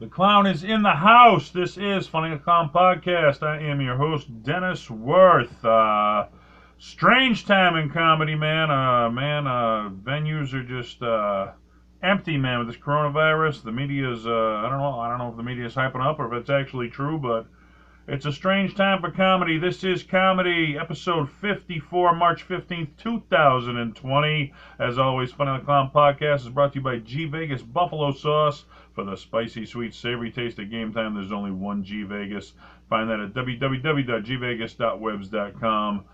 The clown is in the house. This is Funny the Clown Podcast. I am your host, Dennis Wirth. Strange time in comedy, man. Venues are just empty, man, with this coronavirus. The media's, I don't know if the media is hyping up or if it's actually true, but it's a strange time for comedy. This is Comedy, episode 54, March 15th, 2020. As always, Funny the Clown Podcast is brought to you by G Vegas Buffalo Sauce. For the spicy, sweet, savory taste at game time, there's only one G Vegas. Find that at www.gvegas.webs.com.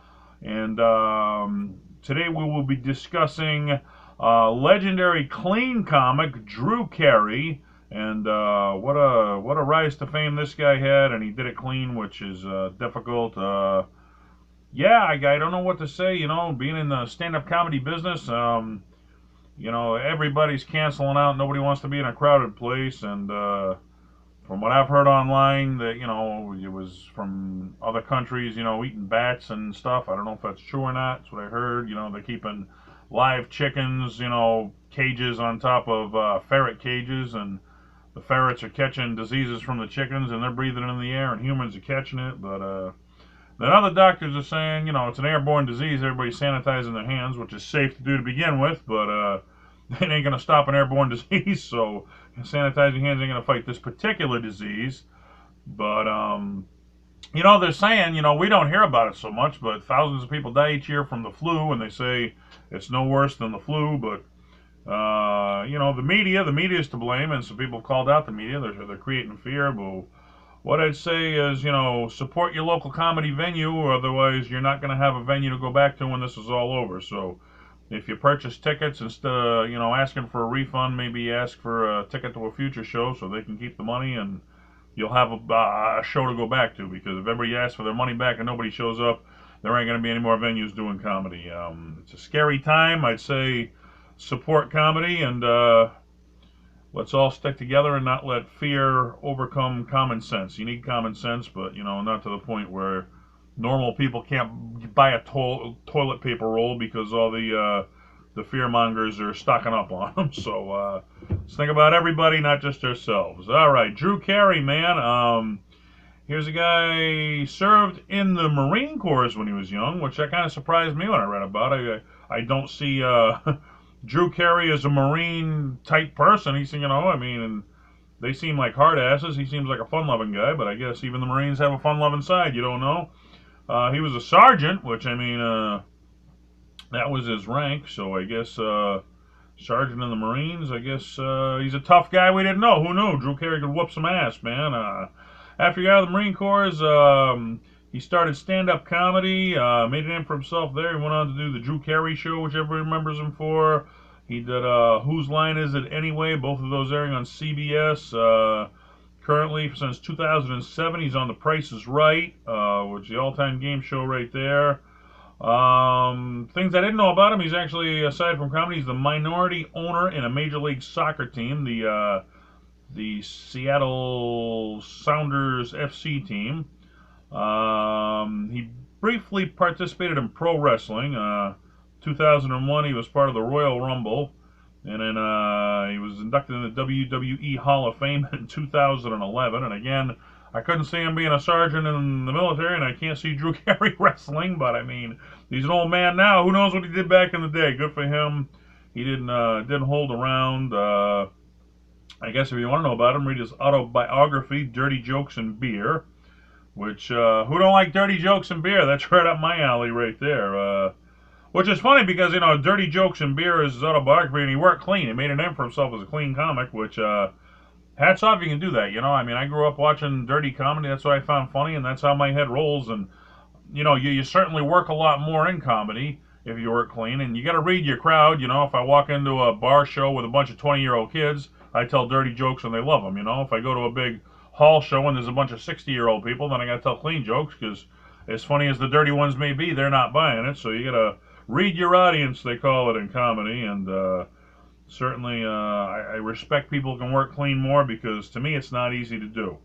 And today we will be discussing legendary clean comic Drew Carey. And what a rise to fame this guy had, and he did it clean, which is difficult. I don't know what to say. Being in the stand-up comedy business, everybody's canceling out. Nobody wants to be in a crowded place, and from what I've heard online, that it was from other countries, eating bats and stuff. I don't know if that's true or not. That's what I heard. They're keeping live chickens, cages on top of ferret cages, and the ferrets are catching diseases from the chickens, and they're breathing it in the air, and humans are catching it. But then other doctors are saying, it's an airborne disease. Everybody's sanitizing their hands, which is safe to do to begin with, but it ain't going to stop an airborne disease. So sanitizing hands ain't going to fight this particular disease. But they're saying, we don't hear about it so much, but thousands of people die each year from the flu, and they say it's no worse than the flu, but the media is to blame, and some people have called out the media. They're creating fear. But what I'd say is, support your local comedy venue, or otherwise you're not going to have a venue to go back to when this is all over. So if you purchase tickets, instead of, asking for a refund, maybe ask for a ticket to a future show so they can keep the money, and you'll have a show to go back to, because if everybody asks for their money back and nobody shows up, there ain't going to be any more venues doing comedy. It's a scary time. I'd say support comedy, and let's all stick together and not let fear overcome common sense. You need common sense, but not to the point where normal people can't buy a toilet paper roll because all the fear mongers are stocking up on them. So let's think about everybody, not just ourselves. All right, Drew Carey, man. Here's a guy served in the Marine Corps when he was young, which that kind of surprised me when I read about it. I don't see Drew Carey is a Marine type person. He's, and they seem like hard asses. He seems like a fun-loving guy, but I guess even the Marines have a fun-loving side. You don't know. He was a sergeant, which, that was his rank, so I guess sergeant in the Marines, I guess he's a tough guy we didn't know. Who knew? Drew Carey could whoop some ass, man. After he got out of the Marine Corps, he started stand-up comedy, made a name for himself there. He went on to do the Drew Carey Show, which everybody remembers him for. He did Whose Line Is It Anyway? Both of those airing on CBS. Currently, since 2007, he's on The Price is Right, which is the all-time game show right there. Things I didn't know about him, he's actually, aside from comedy, he's the minority owner in a Major League Soccer team, the Seattle Sounders FC team. He briefly participated in pro wrestling. 2001, he was part of the Royal Rumble, and then he was inducted in the WWE Hall of Fame in 2011. And again, I couldn't see him being a sergeant in the military, and I can't see Drew Carey wrestling. But he's an old man now. Who knows what he did back in the day? Good for him. He didn't hold around. I guess if you want to know about him, read his autobiography, Dirty Jokes and Beer, which, who don't like dirty jokes and beer? That's right up my alley right there. Which is funny because, Dirty Jokes and Beer is his autobiography, and he worked clean. He made a name for himself as a clean comic, which, hats off if you can do that, I grew up watching dirty comedy. That's what I found funny, and that's how my head rolls. And, you certainly work a lot more in comedy if you work clean, and you got to read your crowd. If I walk into a bar show with a bunch of 20-year-old kids, I tell dirty jokes and they love them. If I go to a big hall show and there's a bunch of 60-year-old people, then I got to tell clean jokes, because as funny as the dirty ones may be, they're not buying it. So you got to read your audience, they call it in comedy. And certainly I respect people who can work clean more, because to me it's not easy to do.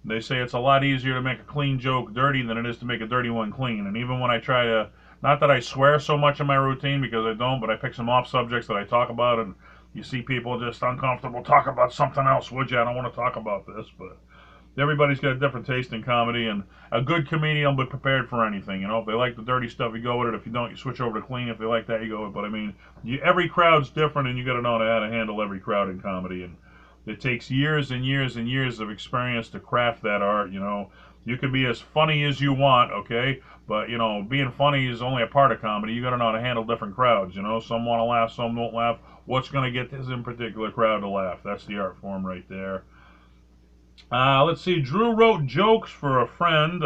They say it's a lot easier to make a clean joke dirty than it is to make a dirty one clean. And even when I try to, not that I swear so much in my routine, because I don't, but I pick some off subjects that I talk about, and you see people just uncomfortable. Talk about something else, would you? I don't want to talk about this, but everybody's got a different taste in comedy, and a good comedian will be prepared for anything. You know, if they like the dirty stuff, you go with it. If you don't, you switch over to clean. If they like that, you go with it. But I mean, every crowd's different, and you got to know how to handle every crowd in comedy. And it takes years and years and years of experience to craft that art. You know, you can be as funny as you want, okay? But you know, being funny is only a part of comedy. You got to know how to handle different crowds. You know, some want to laugh, some don't laugh. What's going to get this in particular crowd to laugh? That's the art form right there. Let's see. Drew wrote jokes for a friend.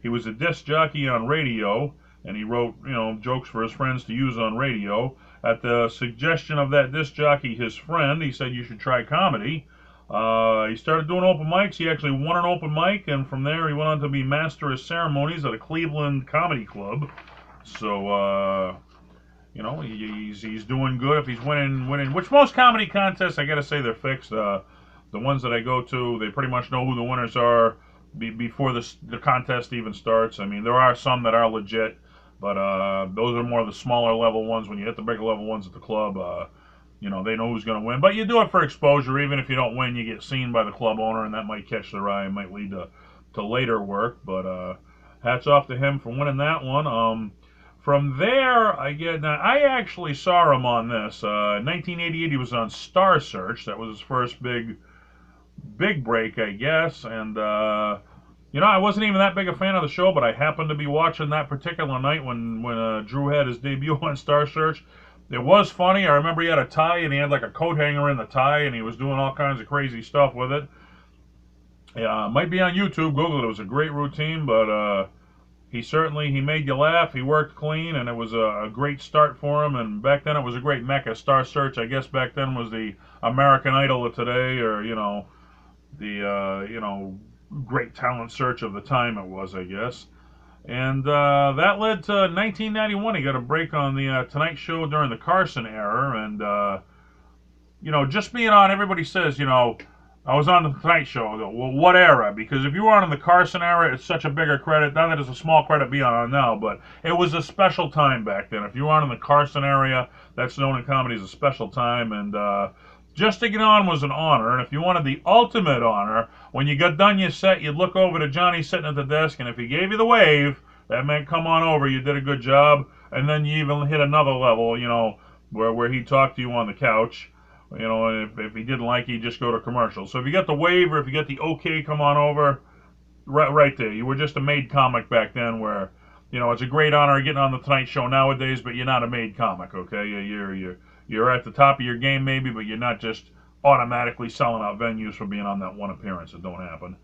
He was a disc jockey on radio, and he wrote, you know, jokes for his friends to use on radio. At the suggestion of that disc jockey, his friend, he said you should try comedy. He started doing open mics. He actually won an open mic, and from there he went on to be master of ceremonies at a Cleveland comedy club. So, you know, he's doing good. If he's winning, which most comedy contests, I got to say, they're fixed. The ones that I go to, they pretty much know who the winners are before the contest even starts. I mean, there are some that are legit, but those are more the smaller level ones. When you hit the bigger level ones at the club, you know, they know who's going to win. But you do it for exposure. Even if you don't win, you get seen by the club owner, and that might catch their eye and might lead to later work. But hats off to him for winning that one. From there, I actually saw him on this. In 1988, he was on Star Search. That was his first big break, I guess. And you know, I wasn't even that big a fan of the show, but I happened to be watching that particular night when Drew had his debut on Star Search. It was funny. I remember he had a tie, and he had like a coat hanger in the tie, and he was doing all kinds of crazy stuff with it. Yeah, might be on YouTube. Google it. It was a great routine, but he made you laugh. He worked clean, and it was a great start for him. And back then, it was a great mecca. Star Search, I guess, back then was the American Idol of today, or you know, the you know, great talent search of the time. It was, I guess. And that led to 1991. He got a break on the Tonight Show during the Carson era, and you know, just being on. Everybody says, you know, I was on the Tonight Show. I go, well, what era? Because if you were on in the Carson era, it's such a bigger credit. Not that it's a small credit being on now, but it was a special time back then. If you were on in the Carson area, that's known in comedy as a special time, and just to get on was an honor. And if you wanted the ultimate honor, when you got done your set, you'd look over to Johnny sitting at the desk, and if he gave you the wave, that meant come on over, you did a good job. And then you even hit another level, you know, where he talked to you on the couch. You know, and if he didn't like you, he'd just go to commercial. So if you got the wave or if you got the okay, come on over, right there. You were just a made comic back then where, you know, it's a great honor getting on the Tonight Show nowadays, but you're not a made comic, okay? You're at the top of your game maybe, but you're not just automatically selling out venues for being on that one appearance. It don't happen.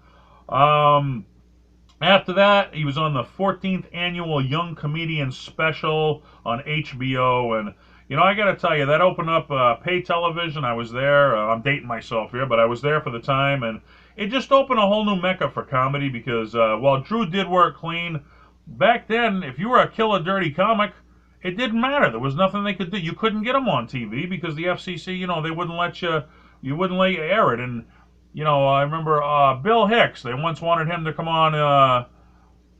After that, he was on the 14th annual Young Comedian Special on HBO, and you know, I got to tell you, that opened up pay television. I was there. I'm dating myself here, but I was there for the time, and it just opened a whole new mecca for comedy because while Drew did work clean, back then, if you were a killer dirty comic, it didn't matter. There was nothing they could do. You couldn't get them on TV because the FCC, you know, they wouldn't let you wouldn't let you air it. And, you know, I remember Bill Hicks, they once wanted him to come on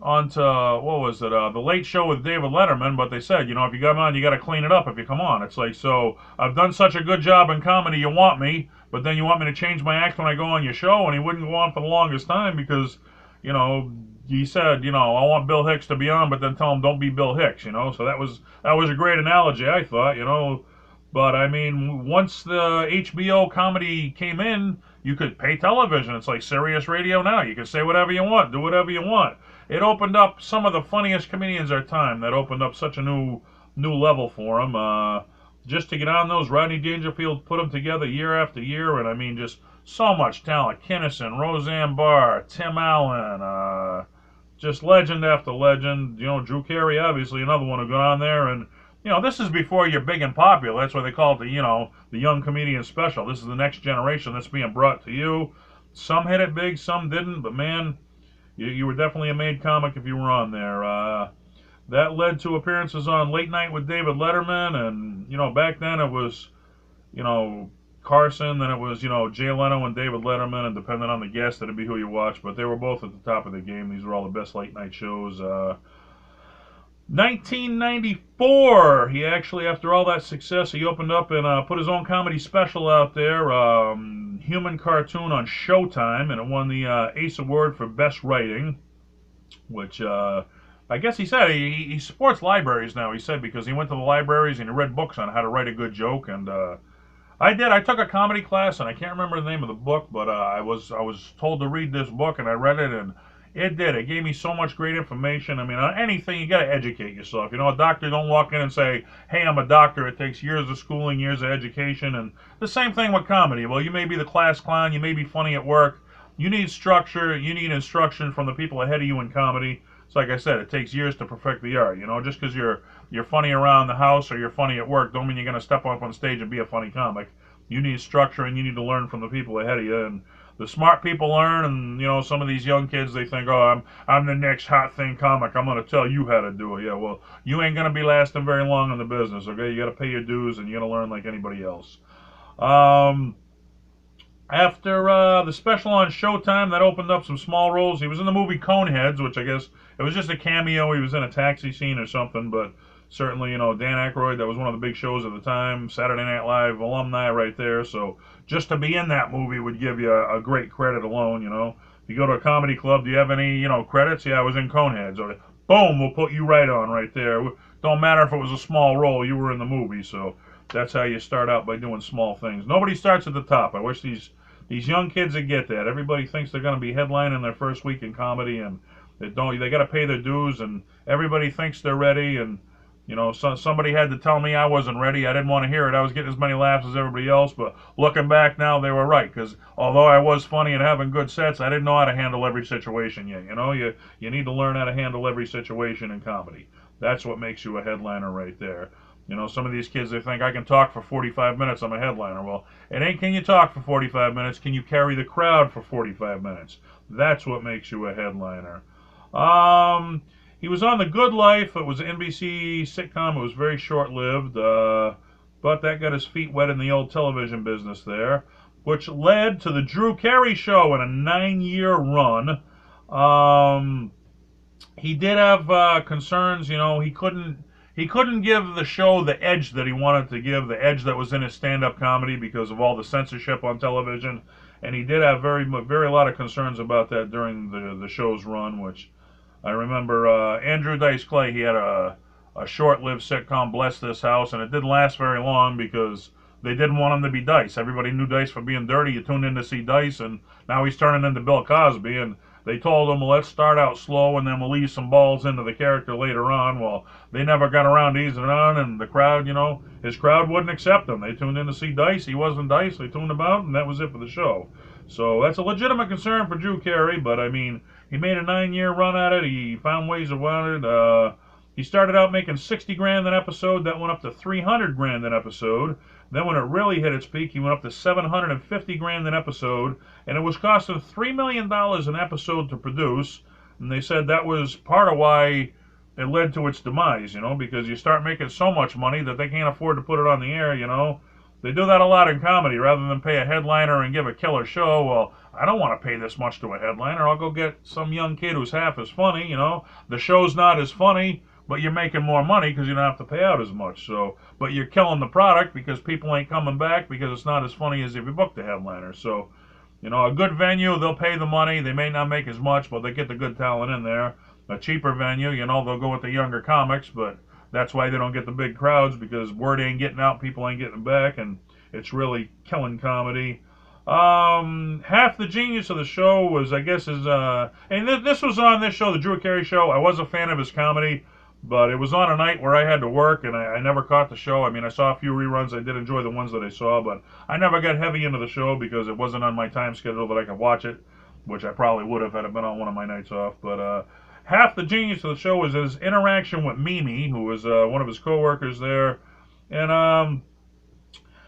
onto, what was it, the Late Show with David Letterman, but they said, you know, if you come on, you got to clean it up if you come on. It's like, so I've done such a good job in comedy, you want me, but then you want me to change my act when I go on your show, and he wouldn't go on for the longest time because, you know, he said, you know, I want Bill Hicks to be on, but then tell him don't be Bill Hicks, you know. So that was a great analogy, I thought, you know. But I mean, once the HBO comedy came in, you could pay television. It's like Sirius Radio now. You can say whatever you want, do whatever you want. It opened up some of the funniest comedians of our time. That opened up such a new level for them. Just to get on those, Rodney Dangerfield put them together year after year, and I mean, just so much talent. Kinnison, Roseanne Barr, Tim Allen, just legend after legend. You know, Drew Carey, obviously, another one who got on there. And, you know, this is before you're big and popular. That's why they call it the, you know, the Young Comedian Special. This is the next generation that's being brought to you. Some hit it big, some didn't. But, man, you were definitely a made comic if you were on there. That led to appearances on Late Night with David Letterman. And, you know, back then it was, you know, Carson, then it was, you know, Jay Leno and David Letterman, and depending on the guest, it'd be who you watch, but they were both at the top of the game. These were all the best late night shows. 1994, he actually, after all that success, he opened up and put his own comedy special out there, human cartoon on Showtime, and it won the Ace Award for Best Writing, which I guess he said he supports libraries now, he said, because he went to the libraries and he read books on how to write a good joke, and I did. I took a comedy class, and I can't remember the name of the book, but I was told to read this book, and I read it, and it did. It gave me so much great information. I mean, on anything, you got to educate yourself. You know, a doctor don't walk in and say, "Hey, I'm a doctor." It takes years of schooling, years of education, and the same thing with comedy. Well, you may be the class clown, you may be funny at work. You need structure. You need instruction from the people ahead of you in comedy. So, like I said, it takes years to perfect the art. You know, just because you're funny around the house or you're funny at work, don't mean you're going to step up on stage and be a funny comic. You need structure and you need to learn from the people ahead of you. And the smart people learn, and you know, some of these young kids, they think, "Oh, I'm the next hot thing comic. I'm going to tell you how to do it." Yeah, well, you ain't going to be lasting very long in the business. Okay, you got to pay your dues and you got to learn like anybody else. Um, After the special on Showtime, that opened up some small roles. He was in the movie Coneheads, which I guess it was just a cameo. He was in a taxi scene or something, but certainly, you know, Dan Aykroyd, that was one of the big shows at the time. Saturday Night Live alumni right there. So just to be in that movie would give you a great credit alone, you know. If you go to a comedy club, do you have any, you know, credits? Yeah, I was in Coneheads. Or, boom, we'll put you right on right there. Don't matter if it was a small role, you were in the movie. So that's how you start out, by doing small things. Nobody starts at the top. I wish these young kids that get that. Everybody thinks they're going to be headlining their first week in comedy, and they don't. They got to pay their dues, and everybody thinks they're ready. And you know, somebody had to tell me I wasn't ready. I didn't want to hear it. I was getting as many laughs as everybody else, but looking back now, they were right. Because although I was funny and having good sets, I didn't know how to handle every situation yet. You know, you need to learn how to handle every situation in comedy. That's what makes you a headliner right there. You know, some of these kids, they think I can talk for 45 minutes, I'm a headliner. Well, it ain't can you talk for 45 minutes, can you carry the crowd for 45 minutes? That's what makes you a headliner. He was on The Good Life. It was an NBC sitcom. It was very short-lived, but that got his feet wet in the old television business there, which led to the Drew Carey Show in a 9-year run. He did have concerns. You know, he couldn't give the show the edge that he wanted to give, the edge that was in his stand-up comedy because of all the censorship on television, and he did have very a lot of concerns about that during the show's run. Which I remember, Andrew Dice Clay, he had a short-lived sitcom, Bless This House, and it didn't last very long because they didn't want him to be Dice. Everybody knew Dice for being dirty. You tuned in to see Dice, and now he's turning into Bill Cosby, and they told him, well, let's start out slow and then we'll leave some balls into the character later on. Well, they never got around to easing it on, and the crowd, you know, his crowd wouldn't accept him. They tuned in to see Dice. He wasn't Dice. They tuned him out, and that was it for the show. So that's a legitimate concern for Drew Carey, but I mean, he made a 9-year run at it. He found ways around it. He started out making 60 grand an episode. That went up to 300 grand an episode. Then when it really hit its peak, he went up to 750 grand an episode, and it was costing $3 million an episode to produce. And they said that was part of why it led to its demise, you know, because you start making so much money that they can't afford to put it on the air, you know. They do that a lot in comedy. Rather than pay a headliner and give a killer show, well, I don't want to pay this much to a headliner. I'll go get some young kid who's half as funny, you know. The show's not as funny, but you're making more money because you don't have to pay out as much. So, but you're killing the product because people ain't coming back because it's not as funny as if you booked the headliner. So, you know, a good venue, they'll pay the money. They may not make as much, but they get the good talent in there. A cheaper venue, you know, they'll go with the younger comics, but that's why they don't get the big crowds, because word ain't getting out, people ain't getting back, and it's really killing comedy. Half the genius of the show was, I guess, and this was on this show, the Drew Carey Show. I was a fan of his comedy, but it was on a night where I had to work, and I never caught the show. I mean, I saw a few reruns. I did enjoy the ones that I saw, but I never got heavy into the show because it wasn't on my time schedule that I could watch it, which I probably would have had it been on one of my nights off. But half the genius of the show was his interaction with Mimi, who was one of his coworkers there, and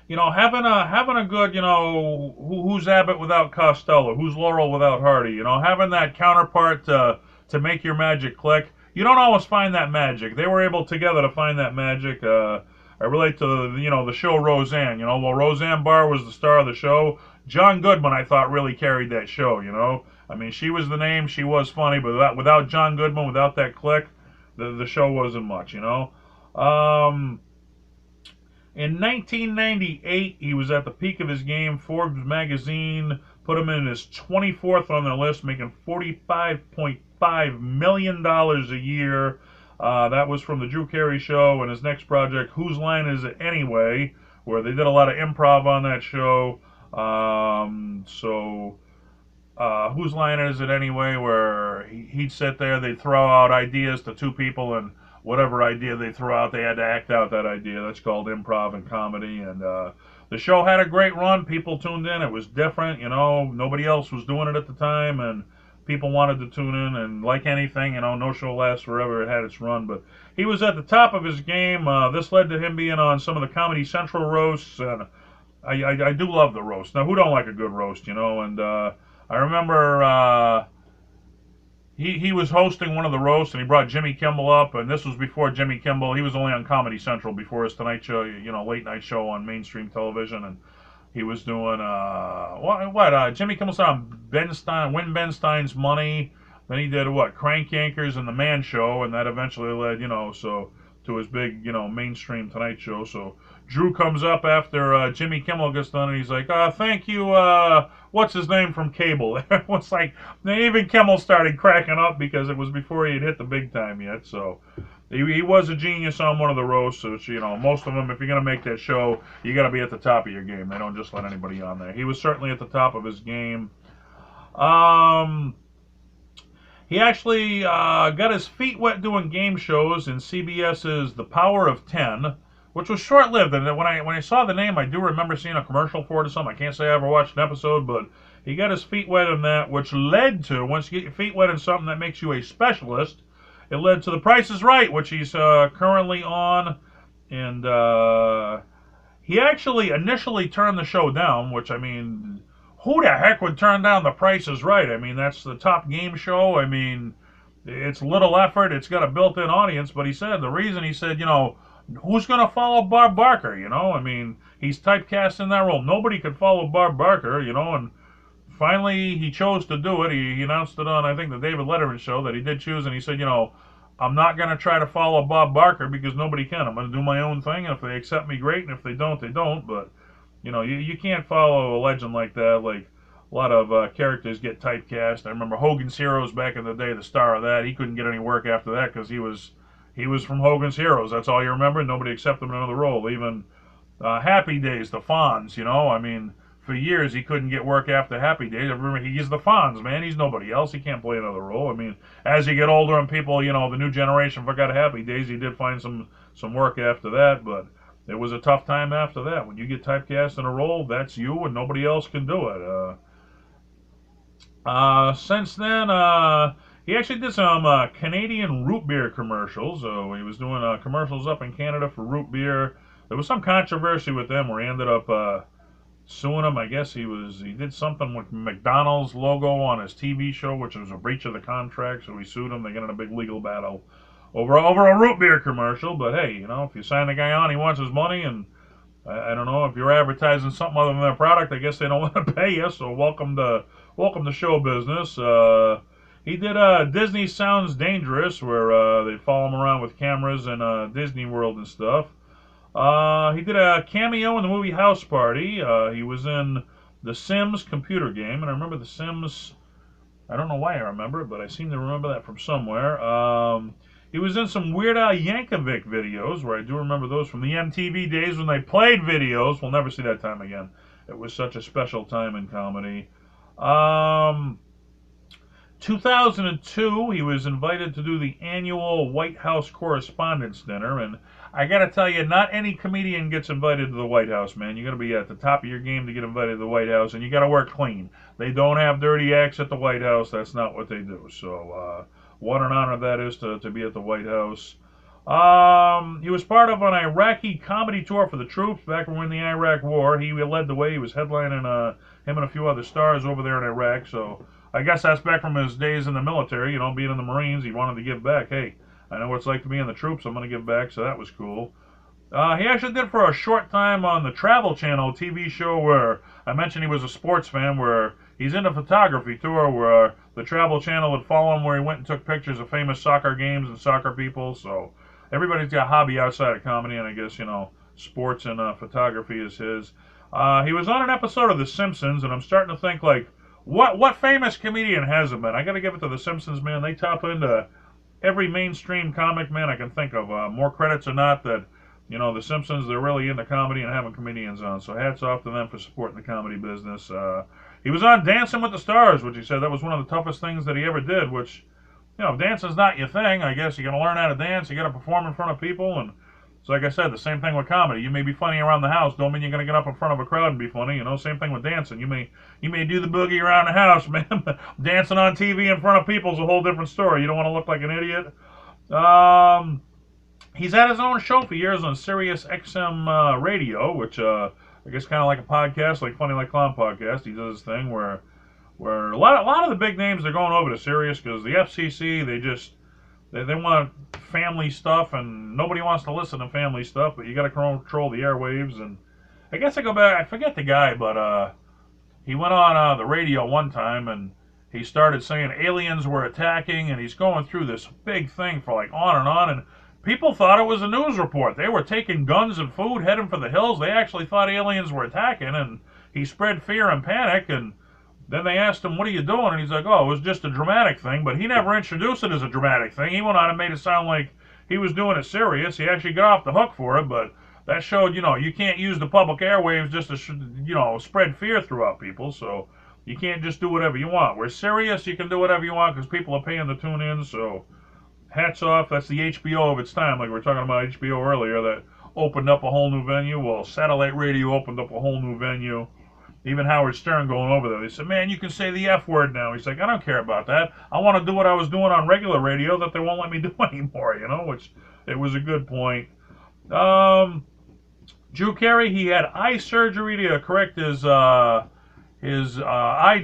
you know, having a good, you know, who's Abbott without Costello, who's Laurel without Hardy, you know, having that counterpart to make your magic click. You don't always find that magic. They were able together to find that magic. I relate to, you know, the show Roseanne. You know, while Roseanne Barr was the star of the show, John Goodman, I thought, really carried that show, you know. I mean, she was the name, she was funny, but without John Goodman, without that click, the show wasn't much, you know. Um, in 1998, he was at the peak of his game. Forbes magazine put him in his 24th on their list, making $45.5 million a year. That was from the Drew Carey show, and his next project, Whose Line Is It Anyway, where they did a lot of improv on that show. Whose line is it anyway? Where he'd sit there, they'd throw out ideas to two people, and whatever idea they throw out, they had to act out that idea. That's called improv and comedy. And the show had a great run. People tuned in. It was different, you know. Nobody else was doing it at the time, and people wanted to tune in. And like anything, you know, no show lasts forever. It had its run, but he was at the top of his game. This led to him being on some of the Comedy Central roasts, and I do love the roast. Now, who don't like a good roast, you know? And I remember he was hosting one of the roasts, and he brought Jimmy Kimmel up, and this was before Jimmy Kimmel. He was only on Comedy Central before his Tonight Show, you know, late night show on mainstream television, and he was doing Jimmy Kimmel started on Win Ben Stein's Money. Then he did Crank Yankers and the Man Show, and that eventually led, you know, to his big, you know, mainstream Tonight Show. So Drew comes up after Jimmy Kimmel gets done, and he's like, thank you, what's his name from cable? It's like, even Kimmel started cracking up because it was before he had hit the big time yet. So he was a genius on one of the roasts. So, you know, most of them, if you're going to make that show, you got to be at the top of your game. They don't just let anybody on there. He was certainly at the top of his game. He actually got his feet wet doing game shows in CBS's The Power of 10, which was short-lived. And when I saw the name, I do remember seeing a commercial for it or something. I can't say I ever watched an episode, but he got his feet wet in that, which led to, once you get your feet wet in something that makes you a specialist, it led to The Price is Right, which he's currently on. And he actually initially turned the show down, which, I mean, who the heck would turn down The Price is Right? I mean, that's the top game show. I mean, it's little effort. It's got a built-in audience. But the reason he said, you know, who's going to follow Bob Barker, you know? I mean, he's typecast in that role. Nobody could follow Bob Barker, you know, and finally he chose to do it. He announced it on, I think, the David Letterman show that he did choose, and he said, you know, I'm not going to try to follow Bob Barker because nobody can. I'm going to do my own thing, and if they accept me, great, and if they don't, they don't. But you know, you can't follow a legend like that. Like, a lot of characters get typecast. I remember Hogan's Heroes back in the day, the star of that. He couldn't get any work after that because he was from Hogan's Heroes. That's all you remember. Nobody accepted him in another role. Even Happy Days, the Fonz, you know. I mean, for years he couldn't get work after Happy Days. I remember he's the Fonz, man. He's nobody else. He can't play another role. I mean, as you get older and people, you know, the new generation forgot Happy Days, he did find some work after that, but it was a tough time after that. When you get typecast in a role, that's you, and nobody else can do it. Since then, he actually did some Canadian root beer commercials. So he was doing commercials up in Canada for root beer. There was some controversy with them where he ended up suing them. I guess he did something with McDonald's logo on his TV show, which was a breach of the contract. So he sued him. They got in a big legal battle over a root beer commercial. But hey, you know, if you sign the guy on, he wants his money, and I don't know, if you're advertising something other than their product, I guess they don't want to pay you. So welcome to show business. He did Disney Sounds Dangerous, where they follow him around with cameras in Disney World and stuff. He did a cameo in the movie House Party. He was in The Sims computer game, and I remember The Sims. I don't know why I remember it, but I seem to remember that from somewhere. He was in some Weird Al Yankovic videos, where I do remember those from the MTV days when they played videos. We'll never see that time again. It was such a special time in comedy. 2002, he was invited to do the annual White House Correspondents' Dinner, and I gotta tell you, not any comedian gets invited to the White House, man. You gotta be at the top of your game to get invited to the White House, and you gotta work clean. They don't have dirty acts at the White House. That's not what they do. So, what an honor that is to be at the White House. He was part of an Iraqi comedy tour for the troops back when the Iraq War. He led the way. He was headlining him and a few other stars over there in Iraq. So I guess that's back from his days in the military, you know, being in the Marines. He wanted to give back. Hey, I know what it's like to be in the troops. I'm going to give back, so that was cool. He actually did for a short time on the Travel Channel TV show where I mentioned he was a sports fan, where he's into photography tour, where the Travel Channel would follow him where he went and took pictures of famous soccer games and soccer people. So everybody's got a hobby outside of comedy, and I guess sports and photography is his. He was on an episode of The Simpsons, and I'm starting to think like, what famous comedian hasn't been? I got to give it to The Simpsons, man. They top into every mainstream comic, man, I can think of. More credits or not that, The Simpsons, they're really into comedy and having comedians on. So hats off to them for supporting the comedy business. He was on Dancing with the Stars, which he said that was one of the toughest things that he ever did, which, if dancing's not your thing, I guess you got to learn how to dance. You got to perform in front of people. And so like I said, the same thing with comedy. You may be funny around the house. Don't mean you're going to get up in front of a crowd and be funny. Same thing with dancing. You may do the boogie around the house, man. Dancing on TV in front of people is a whole different story. You don't want to look like an idiot. He's had his own show for years on Sirius XM radio, which I guess kind of like a podcast, like Funny Like Clown podcast. He does his thing where a lot of the big names are going over to Sirius because the FCC, they want family stuff, and nobody wants to listen to family stuff, but you got to control the airwaves. And I guess I go back, I forget the guy, but he went on the radio one time and he started saying aliens were attacking, and he's going through this big thing for like on and on, and people thought it was a news report. They were taking guns and food, heading for the hills. They actually thought aliens were attacking, and he spread fear and panic. And then they asked him, what are you doing? And he's like, oh, it was just a dramatic thing. But he never introduced it as a dramatic thing. He went on and made it sound like he was doing it serious. He actually got off the hook for it, but that showed, you can't use the public airwaves just to, spread fear throughout people. So you can't just do whatever you want. We're serious. You can do whatever you want because people are paying to tune in. So hats off. That's the HBO of its time, like we were talking about HBO earlier, that opened up a whole new venue. Well, satellite radio opened up a whole new venue. Even Howard Stern going over there, they said, man, you can say the F word now. He's like, I don't care about that. I want to do what I was doing on regular radio that they won't let me do anymore, which it was a good point. Drew Carey, he had eye surgery to correct his eye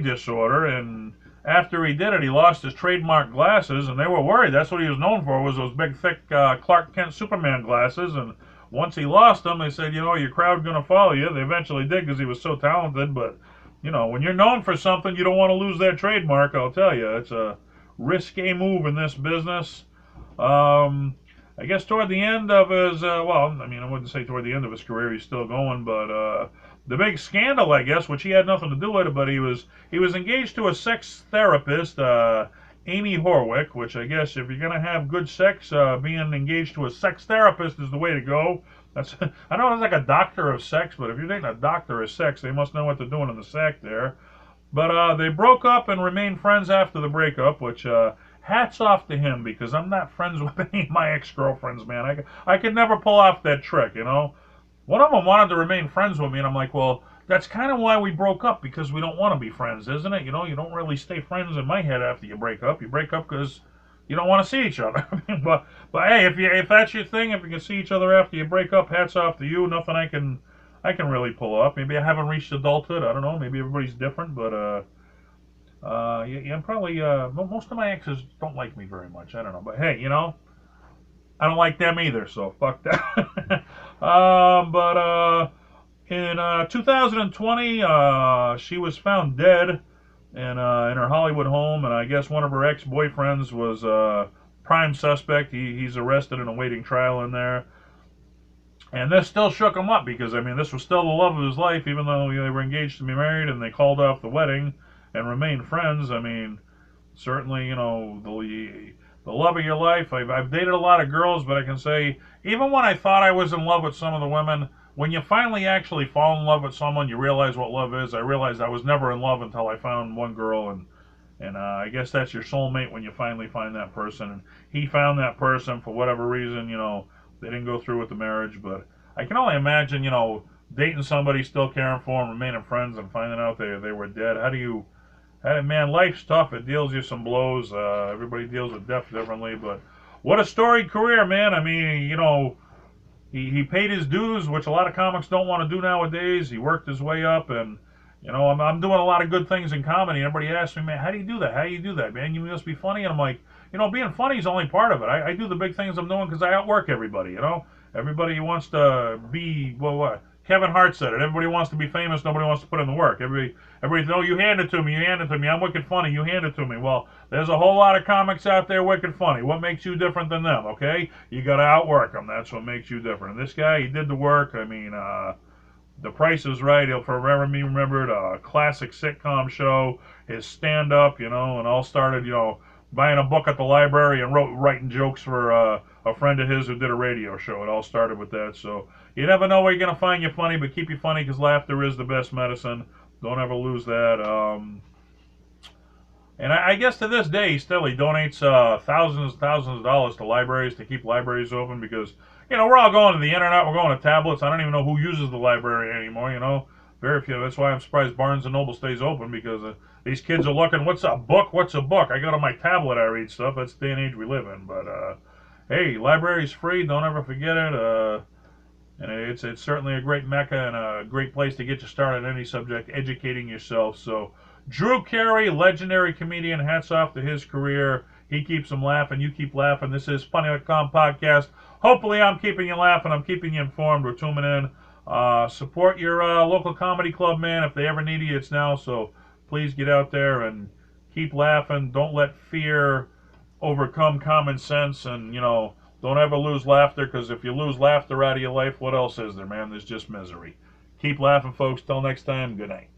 disorder, and after he did it, he lost his trademark glasses, and they were worried. That's what he was known for, was those big, thick Clark Kent Superman glasses. And once he lost them, they said, your crowd's going to follow you. They eventually did because he was so talented. But, when you're known for something, you don't want to lose that trademark, I'll tell you. It's a risque move in this business. I guess toward the end of his, I wouldn't say toward the end of his career, he's still going, but the big scandal, I guess, which he had nothing to do with it, but he was engaged to a sex therapist, Amy Horwick, which I guess if you're going to have good sex, being engaged to a sex therapist is the way to go. I know it's like a doctor of sex, but if you're dating a doctor of sex, they must know what they're doing in the sack there. But they broke up and remained friends after the breakup, which hats off to him, because I'm not friends with any of my ex-girlfriends, man. I could never pull off that trick, One of them wanted to remain friends with me, and I'm like, well, that's kind of why we broke up, because we don't want to be friends, isn't it? You don't really stay friends in my head after you break up. You break up because you don't want to see each other. but hey, if that's your thing, if you can see each other after you break up, hats off to you. Nothing I can really pull off. Maybe I haven't reached adulthood. I don't know. Maybe everybody's different, but I'm probably most of my exes don't like me very much. I don't know, but hey, I don't like them either, so fuck that. In 2020, she was found dead in her Hollywood home, and I guess one of her ex-boyfriends was prime suspect. He's arrested and awaiting trial in there. And this still shook him up because, this was still the love of his life, even though they were engaged to be married and they called off the wedding and remained friends. Certainly, the love of your life. I've dated a lot of girls, but I can say, even when I thought I was in love with some of the women, when you finally actually fall in love with someone, you realize what love is. I realized I was never in love until I found one girl, and I guess that's your soulmate when you finally find that person. And he found that person for whatever reason, they didn't go through with the marriage, but I can only imagine, dating somebody, still caring for them, remaining friends, and finding out they were dead. Man, life's tough. It deals you some blows. Everybody deals with death differently, but what a storied career, man. He paid his dues, which a lot of comics don't want to do nowadays. He worked his way up, and I'm doing a lot of good things in comedy. Everybody asks me, man, how do you do that? How do you do that, man? You must be funny. And I'm like, being funny is only part of it. I do the big things I'm doing because I outwork everybody. Everybody wants to be Kevin Hart said it. Everybody wants to be famous. Nobody wants to put in the work. Everybody, oh, you hand it to me. You hand it to me. I'm wicked funny. You hand it to me. Well, there's a whole lot of comics out there wicked funny. What makes you different than them? Okay, you got to outwork them. That's what makes you different. And this guy, he did the work. I mean, The Price is Right. He'll forever be remembered. A classic sitcom show. His stand-up, and all started, buying a book at the library and writing jokes for a friend of his who did a radio show. It all started with that. So you never know where you're going to find you funny, but keep you funny because laughter is the best medicine. Don't ever lose that. And I guess to this day, still, he donates thousands and thousands of dollars to libraries to keep libraries open because, we're all going to the internet. We're going to tablets. I don't even know who uses the library anymore, Very few. That's why I'm surprised Barnes & Noble stays open because these kids are looking, what's a book? What's a book? I got on my tablet, I read stuff. That's the day and age we live in. But, hey, library's free. Don't ever forget it. And it's certainly a great mecca and a great place to get you started on any subject, educating yourself. So, Drew Carey, legendary comedian, hats off to his career. He keeps them laughing. You keep laughing. This is Funny.com podcast. Hopefully I'm keeping you laughing. I'm keeping you informed. We're tuning in. Support your local comedy club, man. If they ever need you, it's now. So please get out there and keep laughing. Don't let fear overcome common sense. And, don't ever lose laughter, because if you lose laughter out of your life, what else is there, man? There's just misery. Keep laughing, folks. Till next time, good night.